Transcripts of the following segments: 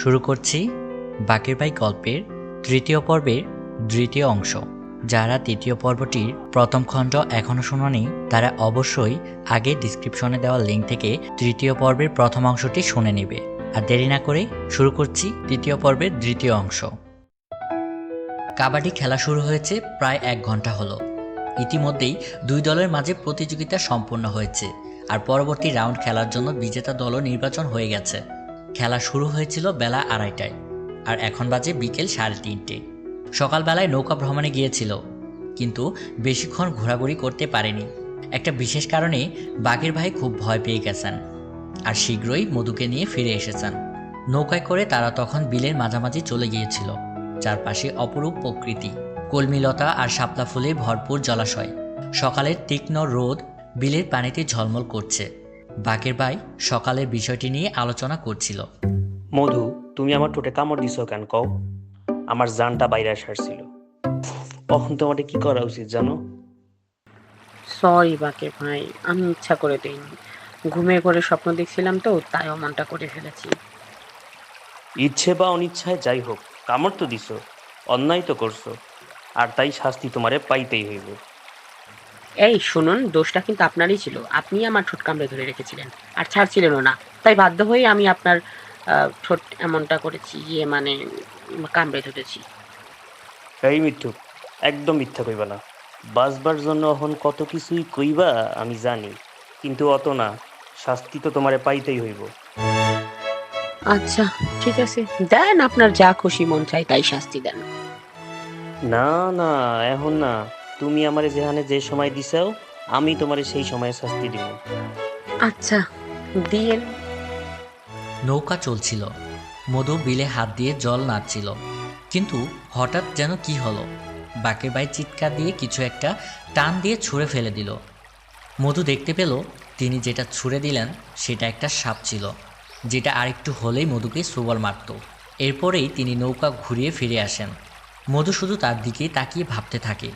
শুরু করছি বাকের ভাই গল্পের তৃতীয় পর্বের দ্বিতীয় অংশ। যারা তৃতীয় পর্বটির প্রথম খণ্ড এখনও শোনেনি তারা অবশ্যই আগে ডিসক্রিপশনে দেওয়া লিঙ্ক থেকে তৃতীয় পর্বের প্রথম অংশটি শুনে নেবে। আর দেরি না করে শুরু করছি তৃতীয় পর্বের দ্বিতীয় অংশ। কাবাডি খেলা শুরু হয়েছে প্রায় 1 ঘন্টা হলো। ইতিমধ্যেই দুই দলের মাঝে প্রতিযোগিতা সম্পন্ন হয়েছে আর পরবর্তী রাউন্ড খেলার জন্য বিজেতা দলও নির্বাচন হয়ে গেছে। খেলা শুরু হয়েছিল বেলা 2:30টায় আর এখন বাজে বিকেল 3:30। সকালবেলায় নৌকা ভ্রমণে গিয়েছিল কিন্তু বেশিক্ষণ ঘোরাঘুরি করতে পারেনি। একটা বিশেষ কারণে বাঘের ভাই খুব ভয় পেয়ে গেছেন আর শীঘ্রই মধুকে নিয়ে ফিরে এসেছেন। নৌকায় করে তারা তখন বিলের মাঝামাঝি চলে গিয়েছিল। চারপাশে অপরূপ প্রকৃতি, কলমিলতা আর শাপলা ফুলে ভরপুর জলাশয়। সকালের তীক্ষ্ণ রোদ বিলের পানিতে ঝলমল করছে। বাঘের ভাই সকালের বিষয়টি নিয়ে আলোচনা করছিল। মধু, তুমি আমার ঠোঁটে কামড় দিছো কেন কও? আমার জানটা বাইরে সারছিল। তখন তোমার কি করা উচিত জানো? সরি বাকের ভাই, আমি ইচ্ছা করে দেইনি। ঘুমিয়ে করে স্বপ্ন দেখছিলাম তো, তাই অমনটা করে ফেলেছি। ইচ্ছে বা অনিচ্ছায় যাই হোক, কামড় তো দিছো, অন্যায় তো করছো, আর তাই শাস্তি তোমারে পাইতেই হইব। এই শুনুন, দোষটা কিন্তু আপনারই ছিল। আপনি আমার ঠোঁট কামড়ে ধরে রেখেছিলেন আর ছাড়ছিলেনও না, তাই বাধ্য হয়ে আমি আপনার ঠোঁট এমনটা করেছি, কামড়ে ধরেছি। এই মিথ্যু, একদম মিথ্যা কইবা না। বাঁচবার জন্য এখন কত কিছুই কইবা আমি জানি, কিন্তু অত না, শাস্তি তো তোমারে পাইতেই হইব। আচ্ছা ঠিক আছে, দেন আপনার যা খুশি মন চাই তাই শাস্তি দেন। না না, এখন না। তুমি আমারে যেখানে যে সময় দিছাও, আমি তোমারে সেই সময়ে শাস্তি দিব। আচ্ছা দিয়েন। নৌকা চলছিল, মধু বিলে হাত দিয়ে জল নাড়ছিল, কিন্তু হঠাৎ যেন কি হলো, বাকের ভাই চিৎকার দিয়ে কিছু একটা টান দিয়ে ছুঁড়ে ফেলে দিল। মধু দেখতে পেল তিনি যেটা ছুঁড়ে দিলেন সেটা একটা সাপ ছিল, যেটা আরেকটু হলেই মধুকে সবল মারত। এরপরেই তিনি নৌকা ঘুরিয়ে ফিরে আসেন। মধু শুধু তার দিকেই তাকিয়ে ভাবতে থাকে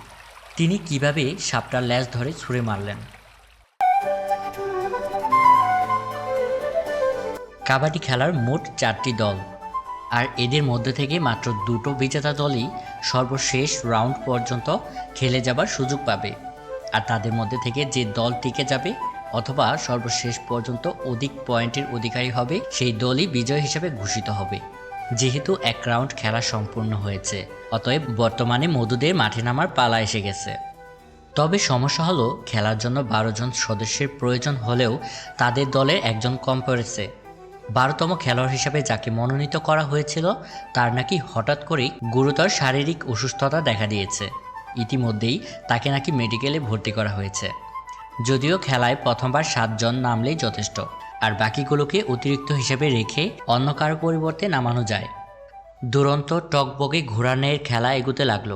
তিনি কিভাবে সাপটার ল্যাজ ধরে ছুঁড়ে মারলেন। কাবাডি খেলার মোট 4টি দল, আর এদের মধ্যে থেকে মাত্র 2টো বিজেতা দলই সর্বশেষ রাউন্ড পর্যন্ত খেলে যাবার সুযোগ পাবে। আর তাদের মধ্যে থেকে যে দল টিকে যাবে অথবা সর্বশেষ পর্যন্ত অধিক পয়েন্টের অধিকারী হবে সেই দলই বিজয় হিসেবে ঘোষিত হবে। যেহেতু 1 রাউন্ড খেলা সম্পূর্ণ হয়েছে, অতএব বর্তমানে মধুদের মাঠে নামার পালা এসে গেছে। তবে সমস্যা হলো খেলার জন্য 12 জন সদস্যের প্রয়োজন হলেও তাদের দলের একজন কম পড়েছে। 12তম খেলোয়াড় হিসেবে যাকে মনোনীত করা হয়েছিল তার নাকি হঠাৎ করেই গুরুতর শারীরিক অসুস্থতা দেখা দিয়েছে। ইতিমধ্যেই তাকে নাকি মেডিকেলে ভর্তি করা হয়েছে। যদিও খেলায় প্রথমবার 7 জন নামলেই যথেষ্ট, আর বাকিগুলোকে অতিরিক্ত হিসেবে রেখে অন্য কারো পরিবর্তে নামানো যায়। দুরন্ত টকবগে ঘোরানের খেলা এগোতে লাগলো।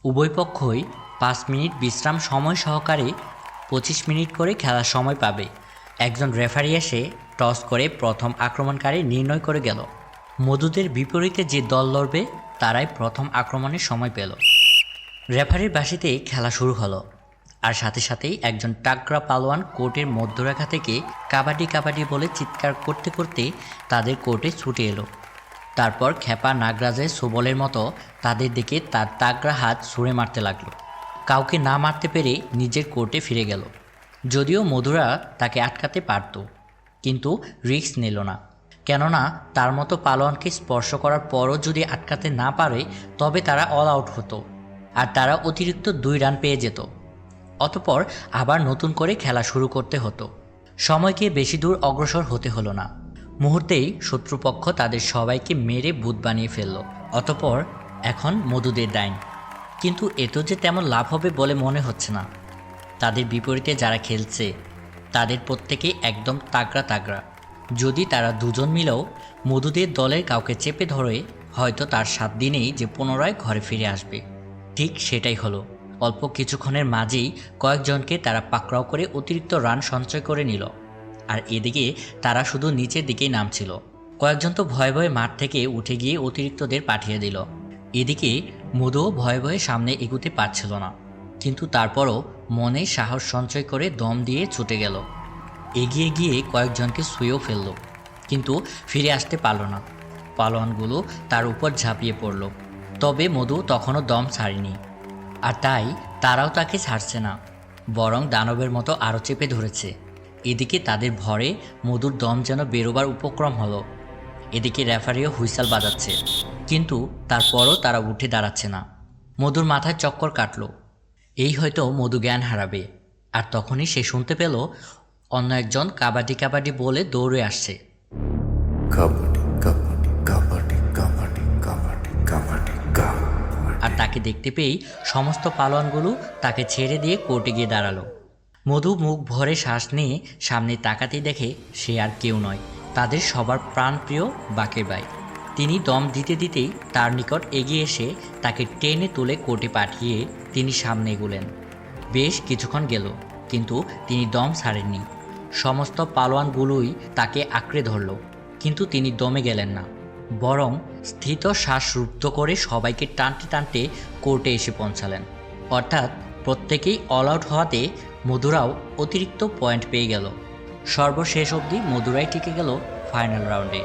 উভয় পক্ষই 5 মিনিট বিশ্রাম সময় সহকারে 25 মিনিট করে খেলার সময় পাবে। একজন রেফারি এসে টস করে প্রথম আক্রমণকারী নির্ণয় করে গেল। মধুদের বিপরীতে যে দল লড়বে তারাই প্রথম আক্রমণের সময় পেল। রেফারির বাঁশিতে খেলা শুরু হলো, আর সাথে সাথেই একজন টাকরা পালোয়ান কোর্টের মধ্যরেখা থেকে কাবাডি কাবাডি বলে চিৎকার করতে করতে তাদের কোর্টে ছুটে এলো। তারপর খেপা নাগরাজের সোবলের মতো তাদের দিকে তার তাগড়া হাত ছুঁড়ে মারতে লাগলো। কাউকে না মারতে পেরে নিজের কোর্টে ফিরে গেল। যদিও মধুরা তাকে আটকাতে পারত, কিন্তু রিস্ক নিল না, কেননা তার মতো পালোয়ানকে স্পর্শ করার পরও যদি আটকাতে না পারে তবে তারা অল আউট হতো আর তারা অতিরিক্ত 2 রান পেয়ে যেত। অতঃপর আবার নতুন করে খেলা শুরু করতে হতো। সময়কে বেশি দূর অগ্রসর হতে হলো না, মুহূর্তেই শত্রুপক্ষ তাদের সবাইকে মেরে ভূত বানিয়ে ফেলল। অতঃপর এখন মধুদের দাইন, কিন্তু এত যে তেমন লাভ হবে বলে মনে হচ্ছে না। তাদের বিপরীতে যারা খেলছে তাদের প্রত্যেকেই একদম তাগড়া তাগড়া। যদি তারা দুজন মিলেও মধুদের দলের কাউকে চেপে ধরে, হয়তো তার 7 দিনেই যে পুনরায় ঘরে ফিরে আসবে। ঠিক সেটাই হলো। অল্প কিছুক্ষণের মাঝেই কয়েকজনকে তারা পাকড়াও করে অতিরিক্ত রান সঞ্চয় করে নিল, আর এদিকে তারা শুধু নিচের দিকেই নামছিল। কয়েকজন তো ভয়ে ভয়ে মাঠ থেকে উঠে গিয়ে অতিরিক্তদের পাঠিয়ে দিল। এদিকে মধুও ভয়ে ভয়ে সামনে এগুতে পারছিল না, কিন্তু তারপরও মনে সাহস সঞ্চয় করে দম দিয়ে ছুটে গেল। এগিয়ে গিয়ে কয়েকজনকে ছুঁয়েও ফেলল, কিন্তু ফিরে আসতে পারল না। পালোয়ানগুলো তার উপর ঝাঁপিয়ে পড়ল। তবে মধু তখনও দম ছাড়েনি, আর তাই তারাও তাকে ছাড়ছে না, বরং দানবের মতো আরও চেপে ধরেছে। এদিকে তাদের ভরে মধুর দম যেন বেরোবার উপক্রম হলো। এদিকে রেফারিও হুইসেল বাজাচ্ছে, কিন্তু তারপরও তারা উঠে দাঁড়াচ্ছে না। মধুর মাথায় চক্কর কাটল, এই হয়তো মধু জ্ঞান হারাবে। আর তখনই সে শুনতে পেল অন্য একজন কাবাডি কাবাডি বলে দৌড়ে আসছে। কাবাডি কাবাডি কাবাডি কাবাডি কাবাডি কাবাডি কাবাডি। আর তাকে দেখতে পেয়েই সমস্ত পালোয়ানগুলো তাকে ছেড়ে দিয়ে কোর্টে গিয়ে দাঁড়ালো। মধু মুখ ভরে শ্বাস নিয়ে সামনে তাকাতেই দেখে সে আর কেউ নয়, তাদের সবার প্রাণপ্রিয় বাকের ভাই। তিনি দম দিতে দিতেই তার নিকট এগিয়ে এসে তাকে টেনে তুলে কোর্টে পাঠিয়ে তিনি সামনে এগোলেন। বেশ কিছুক্ষণ গেল, কিন্তু তিনি দম ছাড়েননি। সমস্ত পালোয়ানগুলোই তাকে আঁকড়ে ধরল, কিন্তু তিনি দমে গেলেন না, বরং স্থিত শ্বাস রুদ্ধ করে সবাইকে টানতে টানতে কোর্টে এসে পৌঁছালেন। অর্থাৎ প্রত্যেকেই অল আউট হওয়াতে মধুরাও অতিরিক্ত পয়েন্ট পেয়ে গেল। সর্বশেষ অবধি মধুরাই টিকে গেল ফাইনাল রাউন্ডে।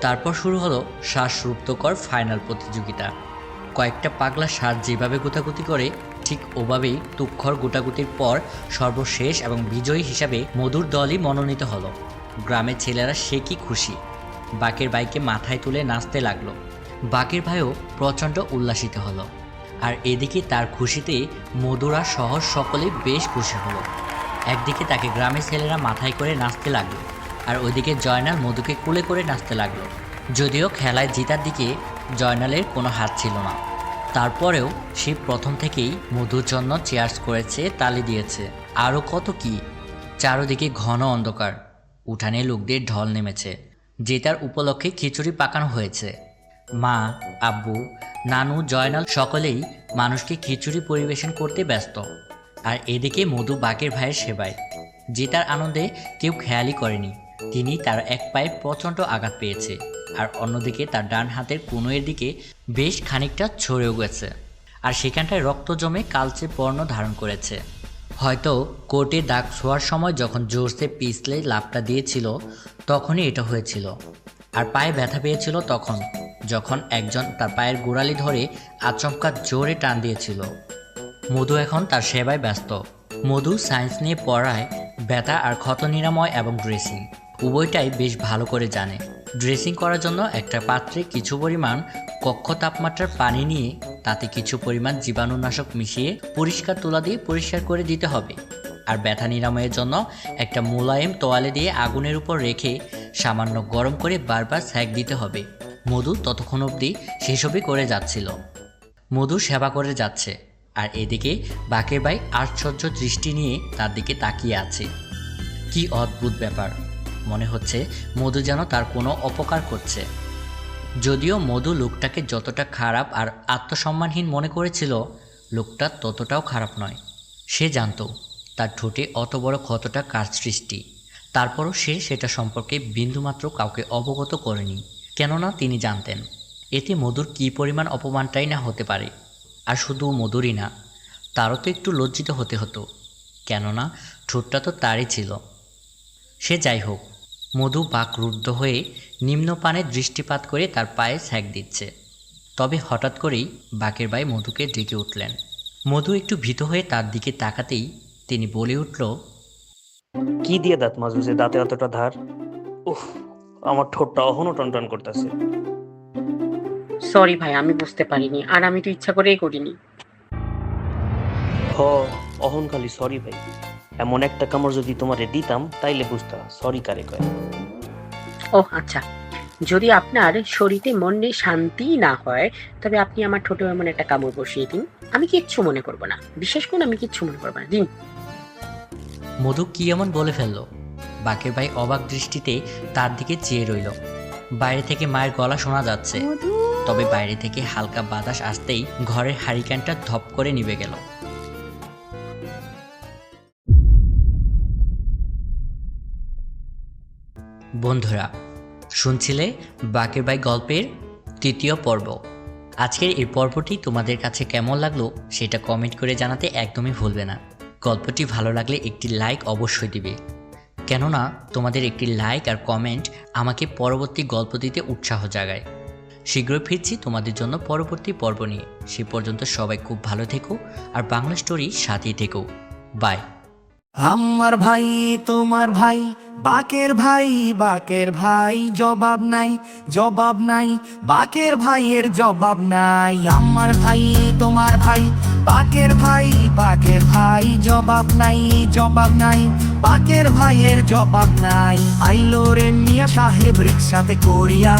তারপর শুরু হলো শ্বাসরুদ্ধকর ফাইনাল প্রতিযোগিতা। কয়েকটা পাগলা ষাঁড় যেভাবে গোতাগুতি করে ঠিক ওভাবেই তুক্ষর গোটাগুতির পর সর্বশেষ এবং বিজয়ী হিসাবে মধুর দলই মনোনীত হলো। গ্রামের ছেলেরা সে কি খুশি, বাকের ভাইকে মাথায় তুলে নাচতে লাগলো। বাকের ভাইও প্রচণ্ড উল্লাসিত হলো। আর এদিকে তার খুশিতে মধুরা সহ সকলেই বেশ খুশি হলো। একদিকে তাকে গ্রামের ছেলেরা মাথায় করে নাচতে লাগলো, আর ওইদিকে জয়নাল মধুকে কুলে করে নাচতে লাগলো। যদিও খেলায় জেতার দিকে জয়নালের কোনো হাত ছিল না, তারপরেও সে প্রথম থেকেই মধুর জন্য চেয়ার্স করেছে, তালি দিয়েছে, আরও কত কি। চারদিকে ঘন অন্ধকার, উঠানে লোকদের ঢল নেমেছে। জেতার উপলক্ষে খিচুড়ি পাকানো হয়েছে। মা, আব্বু, নানু, জয়নাল সকলেই মানুষকে খিচুড়ি পরিবেশন করতে ব্যস্ত। আর এদিকে মধু বাকের ভাইয়ের সেবায়। জেতার আনন্দে কেউ খেয়ালই করেনি তিনি তার এক পায়ে প্রচণ্ড আঘাত পেয়েছে, আর অন্যদিকে তার ডান হাতের কনুইয়ের দিকে বেশ খানিকটা ছড়েও গেছে, আর সেখানটায় রক্ত জমে কালচে বর্ণ ধারণ করেছে। হয়তো কোর্টে দাগ ছোঁয়ার সময় যখন জোরসে পিছলে লাফটা দিয়েছিল তখনই এটা হয়েছিল। আর পায়ে ব্যথা পেয়েছিল তখন, যখন একজন তার পায়ের গোড়ালি ধরে আচমকা জোরে টান দিয়েছিল। মধু এখন তার সেবায় ব্যস্ত। মধু সায়েন্স নিয়ে পড়ায় ব্যথা আর ক্ষত নিরাময় এবং ড্রেসিং উভয়টাই বেশ ভালো করে জানে। ড্রেসিং করার জন্য একটা পাত্রে কিছু পরিমাণ কক্ষ তাপমাত্রার পানি নিয়ে তাতে কিছু পরিমাণ জীবাণুনাশক মিশিয়ে পরিষ্কার তুলা দিয়ে পরিষ্কার করে দিতে হবে। আর ব্যথা নিরাময়ের জন্য একটা মোলায়েম তোয়ালে দিয়ে আগুনের উপর রেখে সামান্য গরম করে বারবার সেঁক দিতে হবে। মধু ততক্ষণ অবধি সেসবই করে যাচ্ছিল। মধু সেবা করে যাচ্ছে, আর এদিকে বাকের ভাই আশ্চর্য দৃষ্টি নিয়ে তার দিকে তাকিয়ে আছে। কি অদ্ভুত ব্যাপার, মনে হচ্ছে মধু যেন তার কোনো অপকার করছে। যদিও মধু লোকটাকে যতটা খারাপ আর আত্মসম্মানহীন মনে করেছিল, লোকটা ততটাও খারাপ নয়। সে জানত তার ঠোঁটে অত বড় ক্ষতটা কার সৃষ্টি, তারপরও সে সেটা সম্পর্কে বিন্দুমাত্র কাউকে অবগত করেনি, কেননা তিনি জানতেন এতে মধুর কী পরিমাণ অপমানটাই না হতে পারে। আর শুধু মধুরই না, তারও তো একটু লজ্জিত হতে হতো, কেননা ঠোঁটটা তো তারই ছিল। সে যাই হোক, মধু বাকরুদ্ধ হয়ে নিম্নপানে দৃষ্টিপাত করে তার পায়ে সেঁক দিচ্ছে। তবে হঠাৎ করেই বাকের ভাই মধুকে ডেকে উঠলেন। মধু একটু ভীত হয়ে তার দিকে তাকাতেই তিনি বলে উঠল, কি দিয়ে দাঁত মাজু যে দাঁতে এতটা ধার? উফ, আমার ঠোঁটটা অহনো টনটন করতেছে। সরি ভাই, আমি বুঝতে পারিনি, আর আমি তো ইচ্ছা করেই করিনি। হ, অহন খালি সরি ভাই। এমন একটা কামড় যদি তোমারে দিতাম তাইলে বুঝতাম সরি কারে কয়। ও আচ্ছা, যদি আপনার শরীরে মনে শান্তি না হয় তবে আপনি আমার ঠোঁটে এমন একটা কামড় বসিয়ে দিন, আমি কিচ্ছু মনে করব না। বিশেষ করে আমি কিচ্ছু মনে করবো না, দিন। মধু কি এমন বলে ফেলল? বাকের ভাই অবাক দৃষ্টিতে তার দিকে চেয়ে রইল। বাইরে থেকে মায়ের গলা শোনা যাচ্ছে, তবে বাইরে থেকে হালকা বাতাস আসতেই ঘরের হারিকেনটা ধপ করে নিভে গেল। বন্ধুরা, শুনছিলে বাকের ভাই গল্পের ৩য় পর্ব। আজকের এই পর্বটি তোমাদের কাছে কেমন লাগলো সেটা কমেন্ট করে জানাতে একদমই ভুলবে না। গল্পটি ভালো লাগলে একটি লাইক অবশ্যই দিবে, কেননা তোমাদের একটি লাইক আর কমেন্ট আমাকে পরবর্তী গল্প দিতে উৎসাহ জাগায়। শীঘ্রই ফিরছি তোমাদের জন্য পরবর্তী পর্ব নিয়ে। সে পর্যন্ত সবাই খুব ভালো থেকো আর বাংলা স্টোরি সাথেই থেকো। বাই। আমার ভাই তোমার ভাই, বাকের ভাই, বাকের ভাই, জবাব নাই, জবাব নাই, বাকের ভাইয়ের জবাব নাই। আমার ভাই তোমার ভাই, বাকের ভাই, বাকের ভাই, জবাব নাই, জবাব নাই, বাকের ভাইয়ের জবাব নাই। আইলো রে মিয়া সাহেব রিক্সাতে করিয়া,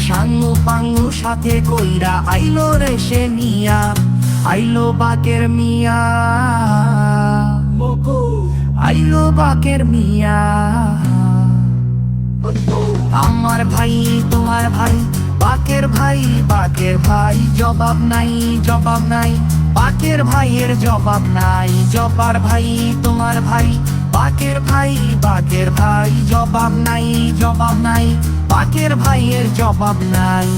সাঙ্গু পাঙ্গু সাথে কইরা আইলো রে সে নিয়া, আইলো বাকের মিয়া, আইলো বাকের মিয়া। আমার ভাই তোমার ভাই, বাকের ভাই, বাকের ভাই, জবাব নাই, জবাব নাই, বাকের ভাইয়ের জবাব নাই। জবার ভাই তোমার ভাই, বাকের ভাই, বাকের ভাই, জবাব নাই, জবাব নাই, বাকের ভাইয়ের জবাব নাই।